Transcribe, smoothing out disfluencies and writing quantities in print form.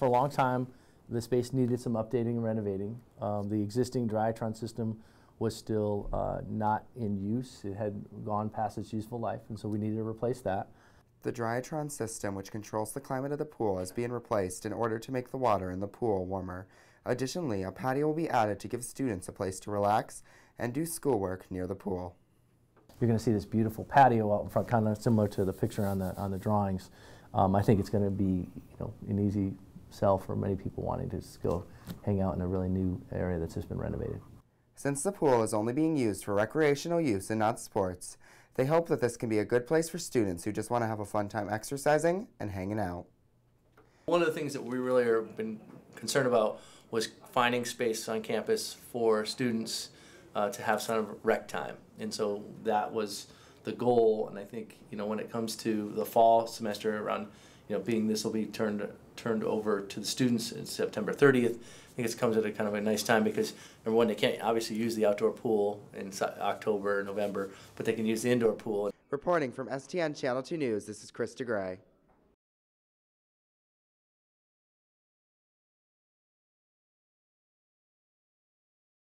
For a long time, the space needed some updating and renovating. The existing Drytron system was still not in use. It had gone past its useful life, and so we needed to replace that. The Drytron system, which controls the climate of the pool, is being replaced in order to make the water in the pool warmer. Additionally, a patio will be added to give students a place to relax and do schoolwork near the pool. You're going to see this beautiful patio out in front, kind of similar to the picture on the drawings. I think it's going to be, an easy sell for many people wanting to just go hang out in a really new area that's just been renovated. Since the pool is only being used for recreational use and not sports, they hope that this can be a good place for students who just want to have a fun time exercising and hanging out. One of the things that we really have been concerned about was finding space on campus for students to have some rec time. And so that was the goal. And I think, when it comes to the fall semester around, being this will be turned over to the students in September 30th, I think it comes at a kind of a nice time because number one, they can't obviously use the outdoor pool in October, November, but they can use the indoor pool. Reporting from STN Channel 2 News, this is Chris DeGray.